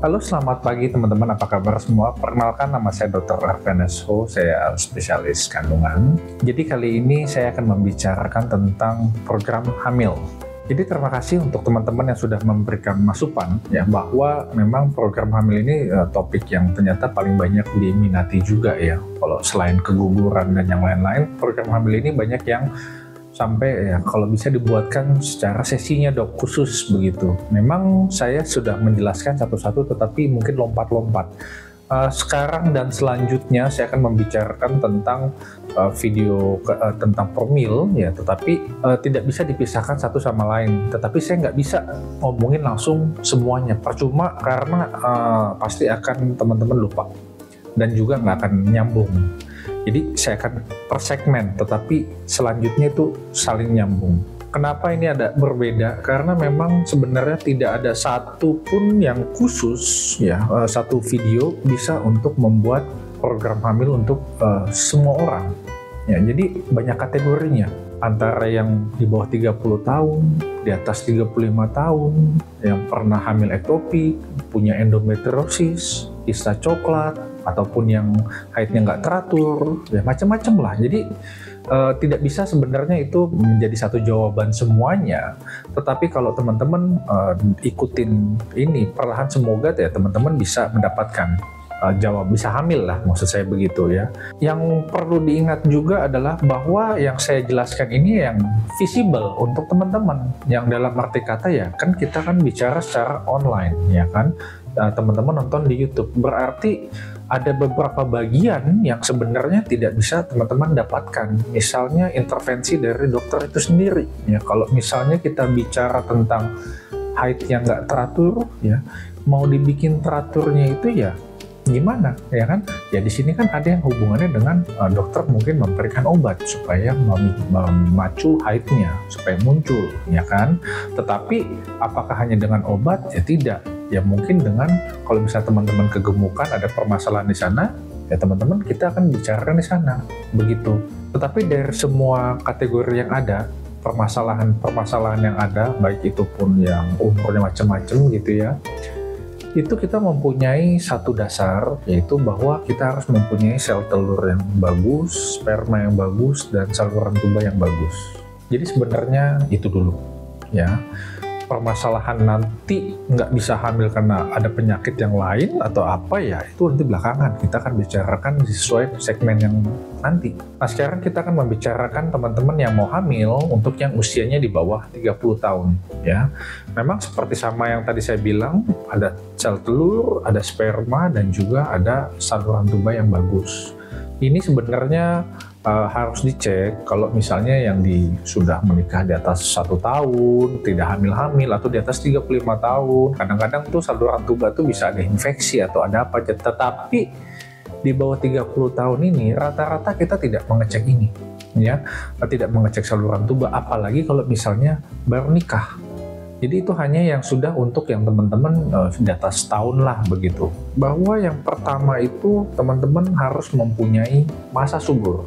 Halo, selamat pagi teman-teman. Apa kabar semua? Perkenalkan, nama saya Dr. Arvenes Ho. Saya spesialis kandungan. Jadi kali ini saya akan membicarakan tentang program hamil. Jadi terima kasih untuk teman-teman yang sudah memberikan masukan ya, bahwa memang program hamil ini topik yang ternyata paling banyak diminati juga ya. Kalau selain keguguran dan yang lain-lain, program hamil ini banyak yang sampai ya kalau bisa dibuatkan secara sesinya dok khusus begitu. Memang saya sudah menjelaskan satu-satu, tetapi mungkin lompat-lompat. Sekarang dan selanjutnya saya akan membicarakan tentang video tentang promil ya, tetapi tidak bisa dipisahkan satu sama lain. Tetapi saya nggak bisa ngomongin langsung semuanya, percuma karena pasti akan teman-teman lupa dan juga nggak akan nyambung. Jadi saya akan per segmen, tetapi selanjutnya itu saling nyambung. Kenapa ini ada berbeda? Karena memang sebenarnya tidak ada satu pun yang khusus ya, satu video bisa untuk membuat program hamil untuk semua orang. Ya, jadi banyak kategorinya. Antara yang di bawah 30 tahun, di atas 35 tahun, yang pernah hamil ektopik, punya endometriosis, kista coklat, ataupun yang haidnya nggak teratur, ya macam-macam lah. Jadi tidak bisa sebenarnya itu menjadi satu jawaban semuanya. Tetapi kalau teman-teman ikutin ini perlahan, semoga ya teman-teman bisa mendapatkan jawab, bisa hamil lah, maksud saya begitu ya. Yang perlu diingat juga adalah bahwa yang saya jelaskan ini yang visible untuk teman-teman, yang dalam arti kata ya kan kita kan bicara secara online ya kan, teman-teman nonton di YouTube, berarti ada beberapa bagian yang sebenarnya tidak bisa teman-teman dapatkan, misalnya intervensi dari dokter itu sendiri ya. Kalau misalnya kita bicara tentang haid yang nggak teratur ya, mau dibikin teraturnya itu ya gimana ya kan ya, di sini kan ada yang hubungannya dengan dokter mungkin memberikan obat supaya memacu haidnya supaya muncul ya kan. Tetapi apakah hanya dengan obat? Ya tidak ya, mungkin dengan kalau misalnya teman-teman kegemukan, ada permasalahan di sana ya, teman-teman kita akan bicarakan di sana begitu. Tetapi dari semua kategori yang ada, permasalahan yang ada, baik itu pun yang umurnya macam-macam gitu ya, itu kita mempunyai satu dasar, yaitu bahwa kita harus mempunyai sel telur yang bagus, sperma yang bagus, dan saluran tuba yang bagus. Jadi sebenarnya itu dulu ya. Permasalahan nanti nggak bisa hamil karena ada penyakit yang lain atau apa ya, itu nanti belakangan kita akan bicarakan sesuai segmen yang nanti. Nah sekarang kita akan membicarakan teman-teman yang mau hamil untuk yang usianya di bawah 30 tahun ya. Memang seperti sama yang tadi saya bilang, ada sel telur, ada sperma, dan juga ada saluran tuba yang bagus. Ini sebenarnya harus dicek kalau misalnya yang sudah menikah di atas 1 tahun, tidak hamil-hamil, atau di atas 35 tahun. Kadang-kadang tuh saluran tuba tuh bisa ada infeksi atau ada apa. Tetapi di bawah 30 tahun ini rata-rata kita tidak mengecek ini ya, tidak mengecek saluran tuba, apalagi kalau misalnya baru nikah. Jadi itu hanya yang sudah untuk yang teman-teman di atas tahun lah begitu. Bahwa yang pertama itu teman-teman harus mempunyai masa subur.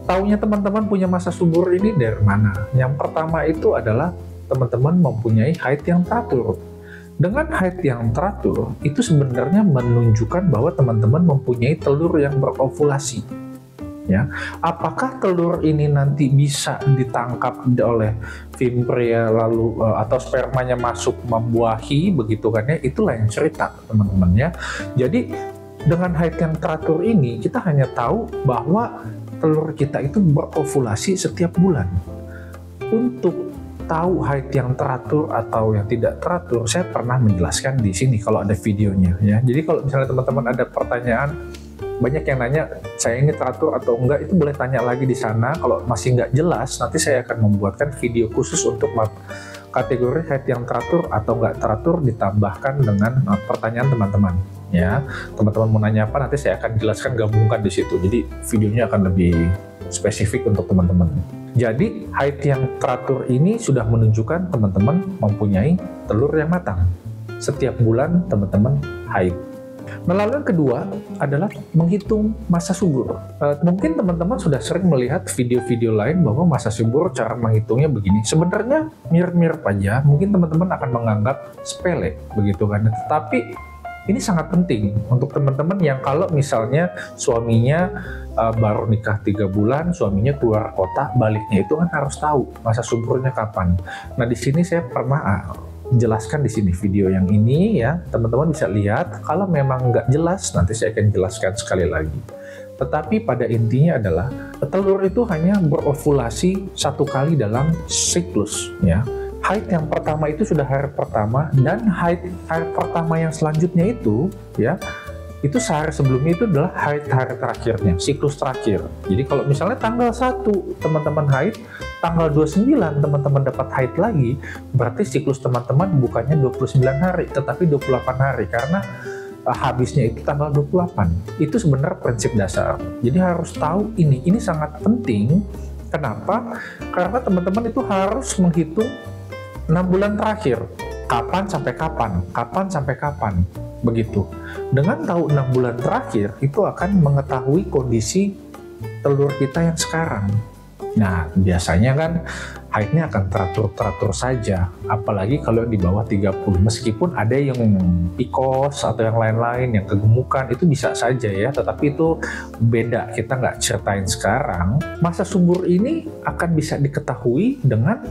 Taunya teman-teman punya masa subur ini dari mana? Yang pertama itu adalah teman-teman mempunyai haid yang teratur. Dengan haid yang teratur, itu sebenarnya menunjukkan bahwa teman-teman mempunyai telur yang berovulasi. Ya, apakah telur ini nanti bisa ditangkap oleh fimbria lalu atau spermanya masuk membuahi begitu kan ya? Itulah yang cerita teman-teman ya. Jadi dengan haid yang teratur ini kita hanya tahu bahwa telur kita itu berovulasi setiap bulan. Untuk tahu haid yang teratur atau yang tidak teratur, saya pernah menjelaskan di sini kalau ada videonya ya. Jadi kalau misalnya teman-teman ada pertanyaan, banyak yang nanya saya ini teratur atau enggak, itu boleh tanya lagi di sana. Kalau masih nggak jelas, nanti saya akan membuatkan video khusus untuk kategori haid yang teratur atau nggak teratur, ditambahkan dengan pertanyaan teman-teman ya. Teman-teman mau nanya apa, nanti saya akan jelaskan, gabungkan di situ. Jadi videonya akan lebih spesifik untuk teman-teman. Jadi haid yang teratur ini sudah menunjukkan teman-teman mempunyai telur yang matang. Setiap bulan teman-teman haid. Nah, lalu yang kedua adalah menghitung masa subur. Mungkin teman-teman sudah sering melihat video-video lain bahwa masa subur cara menghitungnya begini. Sebenarnya mirip-mirip aja, mungkin teman-teman akan menganggap sepele begitu kan. Tetapi ini sangat penting untuk teman-teman yang kalau misalnya suaminya baru nikah 3 bulan, suaminya keluar kota, baliknya itu kan harus tahu masa suburnya kapan. Nah, di sini saya pernah jelaskan di sini video yang ini ya, teman-teman bisa lihat. Kalau memang nggak jelas, nanti saya akan jelaskan sekali lagi. Tetapi pada intinya adalah telur itu hanya berovulasi 1 kali dalam siklus ya. Haid yang pertama itu sudah hari pertama, dan haid hari pertama yang selanjutnya itu ya, itu sehari sebelumnya itu adalah haid hari terakhirnya, siklus terakhir. Jadi kalau misalnya tanggal 1 teman-teman haid, tanggal 29 teman-teman dapat haid lagi, berarti siklus teman-teman bukannya 29 hari tetapi 28 hari, karena habisnya itu tanggal 28. Itu sebenarnya prinsip dasar. Jadi harus tahu ini sangat penting. Kenapa? Karena teman-teman itu harus menghitung 6 bulan terakhir, kapan sampai kapan, kapan sampai kapan, begitu. Dengan tahu 6 bulan terakhir, itu akan mengetahui kondisi telur kita yang sekarang. Nah, biasanya kan haidnya akan teratur-teratur saja, apalagi kalau di bawah 30. Meskipun ada yang PCOS atau yang lain-lain, yang kegemukan, itu bisa saja ya, tetapi itu beda, kita nggak ceritain sekarang. Masa subur ini akan bisa diketahui dengan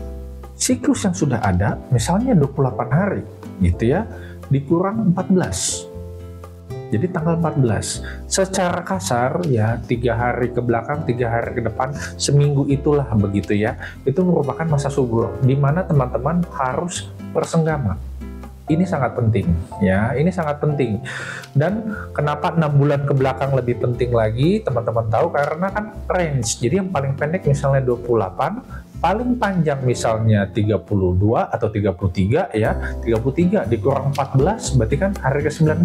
siklus yang sudah ada, misalnya 28 hari, gitu ya, dikurang 14. Jadi tanggal 14. Secara kasar ya, 3 hari ke belakang, 3 hari ke depan, seminggu itulah begitu ya. Itu merupakan masa subur, di mana teman-teman harus bersenggama. Ini sangat penting ya, ini sangat penting. Dan kenapa 6 bulan ke belakang lebih penting lagi, teman-teman tahu, karena kan range. Jadi yang paling pendek misalnya 28, paling panjang misalnya 32 atau 33 ya, 33 dikurang 14 berarti kan hari ke-19.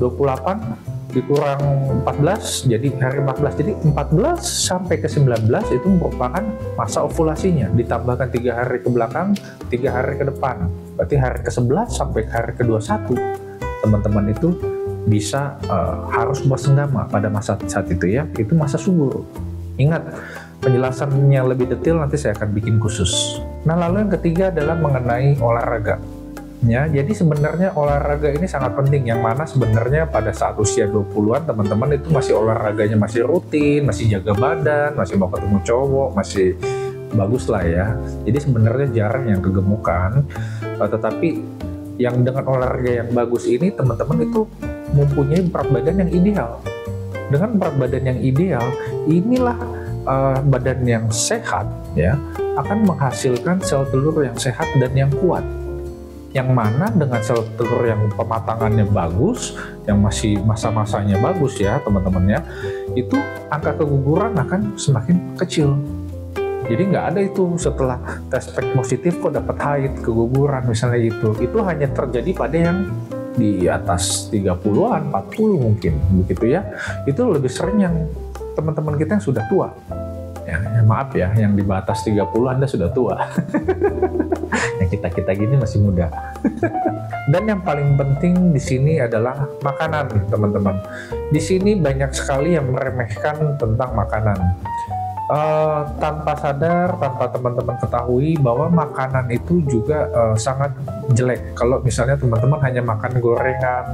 28 dikurang 14 jadi hari 14. Jadi 14 sampai ke 19 itu merupakan masa ovulasinya, ditambahkan 3 hari ke belakang, 3 hari ke depan. Berarti hari ke-11 sampai hari ke-21 teman-teman itu bisa harus bersenggama pada masa saat itu ya. Itu masa subur. Ingat, penjelasannya lebih detail nanti saya akan bikin khusus. Nah, lalu yang ketiga adalah mengenai olahraga. Ya, jadi sebenarnya olahraga ini sangat penting, yang mana sebenarnya pada saat usia 20-an teman-teman itu masih olahraganya masih rutin, masih jaga badan, masih mau ketemu cowok, masih bagus lah ya. Jadi sebenarnya jarang yang kegemukan, tetapi yang dengan olahraga yang bagus ini teman-teman itu mempunyai berat badan yang ideal. Dengan berat badan yang ideal, inilah badan yang sehat ya akan menghasilkan sel telur yang sehat dan yang kuat. Yang mana dengan sel telur yang pematangannya bagus, yang masih masa-masanya bagus ya teman-temannya, itu angka keguguran akan semakin kecil. Jadi nggak ada itu setelah tes pack positif kok dapat haid, keguguran misalnya gitu. Itu hanya terjadi pada yang di atas 30-an, 40 mungkin begitu ya. Itu lebih sering yang teman-teman kita yang sudah tua. Ya, maaf ya, yang di batas 30 Anda sudah tua. Yang kita gini masih muda. Dan yang paling penting di sini adalah makanan, teman-teman. Di sini banyak sekali yang meremehkan tentang makanan. Tanpa sadar, tanpa teman-teman ketahui bahwa makanan itu juga sangat jelek. Kalau misalnya teman-teman hanya makan gorengan,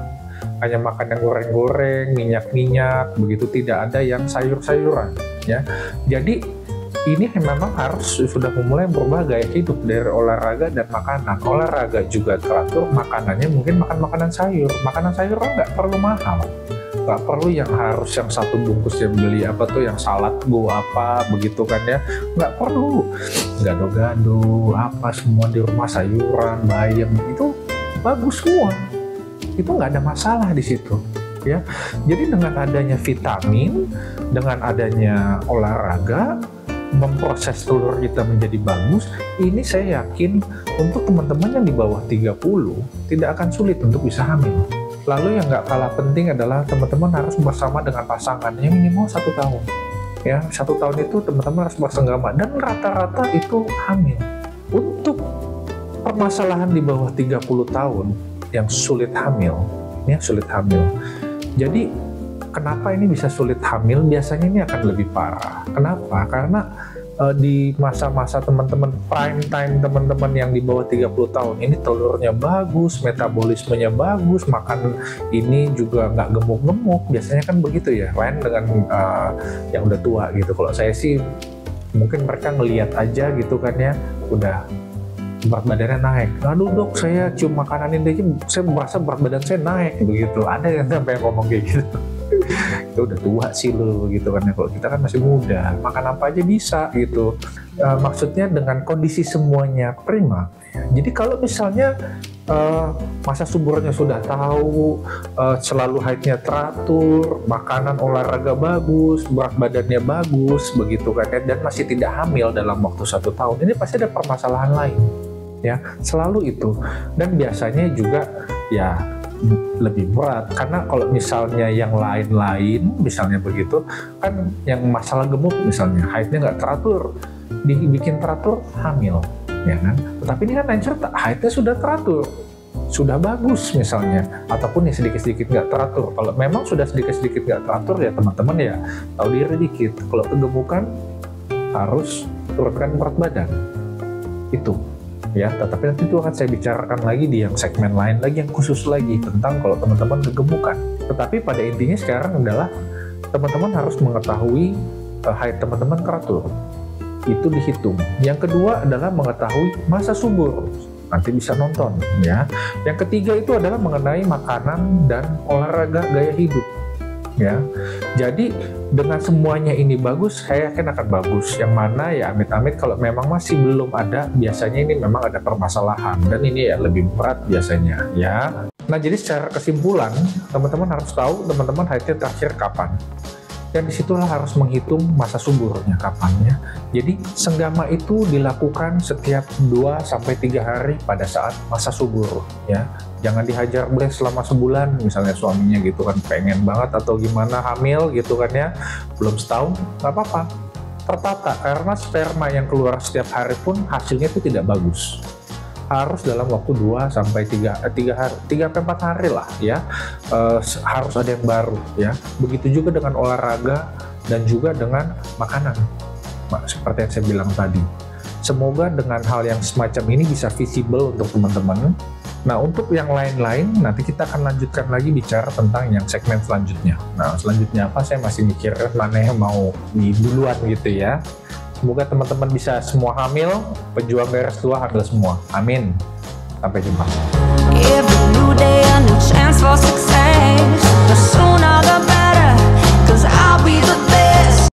hanya makan yang goreng-goreng, minyak-minyak, begitu, tidak ada yang sayur-sayuran ya. Jadi ini memang harus sudah memulai berubah gaya hidup dari olahraga dan makanan. Olahraga juga teratur, makanannya mungkin makan makanan sayur. Makanan sayur kan nggak perlu mahal, nggak perlu yang harus yang satu bungkus yang beli apa tuh yang salad go apa begitu kan ya, nggak perlu. Gado-gado apa semua di rumah, sayuran, bayam itu bagus semua. Itu nggak ada masalah di situ ya. Jadi dengan adanya vitamin, dengan adanya olahraga, memproses telur kita menjadi bagus, ini saya yakin untuk teman-teman yang di bawah 30 tidak akan sulit untuk bisa hamil. Lalu yang nggak kalah penting adalah teman-teman harus bersama dengan pasangan yang minimal 1 tahun ya. 1 tahun itu teman-teman harus bersenggama dan rata-rata itu hamil. Untuk permasalahan di bawah 30 tahun yang sulit hamil ya, sulit hamil. Jadi kenapa ini bisa sulit hamil? Biasanya ini akan lebih parah. Kenapa? Karena di masa-masa teman-teman prime time, teman-teman yang di bawah 30 tahun ini telurnya bagus, metabolismenya bagus, makan ini juga nggak gemuk-gemuk. Biasanya kan begitu ya, lain dengan yang udah tua gitu. Kalau saya sih mungkin mereka ngelihat aja gitu kan ya, udah berat badannya naik. Aduh dok, saya cium makanan ini aja, saya merasa berat badan saya naik begitu. Ada yang sampai ngomong kayak gitu. Itu udah tua sih lo gitu kan ya, kalau kita kan masih muda, makan apa aja bisa gitu. Maksudnya dengan kondisi semuanya prima ya. Jadi kalau misalnya masa suburnya sudah tahu, selalu haidnya teratur, makanan olahraga bagus, berat badannya bagus begitu kan ya, dan masih tidak hamil dalam waktu 1 tahun, ini pasti ada permasalahan lain ya, selalu itu. Dan biasanya juga ya lebih berat, karena kalau misalnya yang lain-lain misalnya begitu kan, yang masalah gemuk misalnya haidnya nggak teratur, dibikin teratur hamil ya kan. Tapi ini kan lain cerita, haidnya sudah teratur, sudah bagus misalnya, ataupun ya sedikit-sedikit nggak teratur. Kalau memang sudah sedikit-sedikit nggak teratur ya teman-teman ya tahu diri dikit, kalau kegemukan harus turunkan berat badan itu ya. Tetapi nanti itu akan saya bicarakan lagi di yang segmen lain lagi, yang khusus lagi tentang kalau teman-teman kegemukan. Tetapi pada intinya sekarang adalah teman-teman harus mengetahui haid teman-teman teratur, itu dihitung. Yang kedua adalah mengetahui masa subur, nanti bisa nonton ya. Yang ketiga itu adalah mengenai makanan dan olahraga gaya hidup ya. Jadi dengan semuanya ini bagus, saya yakin akan bagus. Yang mana ya amit-amit kalau memang masih belum ada, biasanya ini memang ada permasalahan, dan ini ya lebih berat biasanya ya. Nah jadi secara kesimpulan, teman-teman harus tahu teman-teman haidnya terakhir kapan, dan disitulah harus menghitung masa suburnya kapannya. Jadi senggama itu dilakukan setiap 2-3 hari pada saat masa subur ya. Jangan dihajar boleh selama sebulan, misalnya suaminya gitu kan pengen banget atau gimana hamil gitu kan ya, belum setahun nggak apa-apa, tertata. Karena sperma yang keluar setiap hari pun hasilnya itu tidak bagus, harus dalam waktu 3-4 hari lah ya, harus ada yang baru ya. Begitu juga dengan olahraga dan juga dengan makanan, seperti yang saya bilang tadi. Semoga dengan hal yang semacam ini bisa visible untuk teman-teman. Nah untuk yang lain-lain nanti kita akan lanjutkan lagi bicara tentang yang segmen selanjutnya. Nah selanjutnya apa, saya masih mikir mana yang mau di duluan gitu ya. Semoga teman-teman bisa semua hamil, pejuang garis tua hamil semua. Amin. Sampai jumpa. Every new day a new chance for success. The sooner the better.